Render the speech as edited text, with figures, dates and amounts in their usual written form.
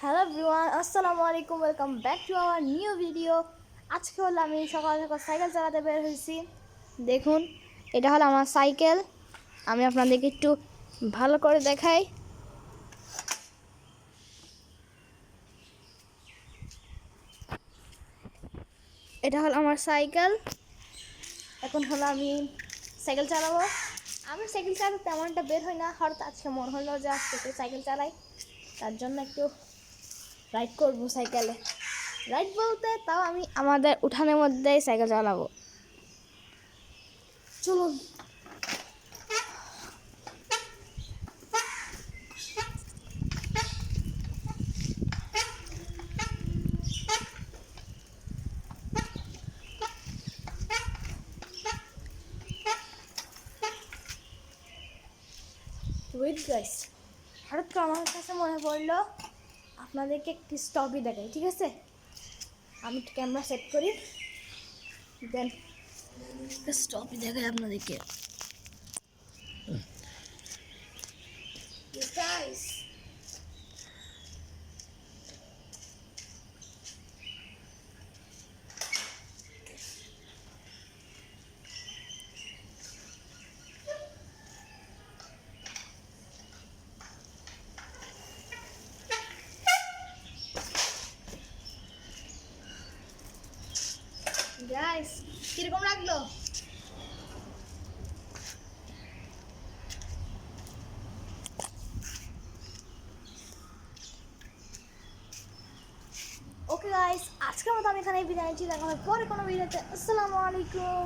Hello everyone, আসসালামু আলাইকুম। Welcome back to our new video. আজকে হলো আমি সকাল সকাল সাইকেল চালাতে বের হয়েছি। দেখুন, এটা হলো আমার সাইকেল। আমি আপনাদেরকে একটু ভালো করে দেখাই। এটা হলো আমার সাইকেল। এখন হলো আমি সাইকেল চালাবো। আমি সাইকেল চালাতে তেমনটা বের হই না, হঠাৎ আজকে মনে হলো যে আজকে একটু সাইকেল চালাই, তার জন্য একটু রাইড করবো সাইকেলে। রাইড বলতে তাও আমি আমাদের উঠানের মধ্যেই সাইকেল চালাবো। চলুন। ওয়েট গাইস, হঠাৎ করে আমার কাছে মনে পড়লো আপনাদেরকে একটি স্টপই দেখাই, ঠিক আছে? আমি একটু ক্যামেরা সেট করি, দেন স্টপই দেখাই আপনাদেরকে। গাইস, গাইস কিরকম লাগলো? ওকে গাইস, আজকের মতো আমি এখানে বিদায় নিচ্ছি। দেখা হবে পরে কোনো ভিডিওতে। আসসালামু আলাইকুম।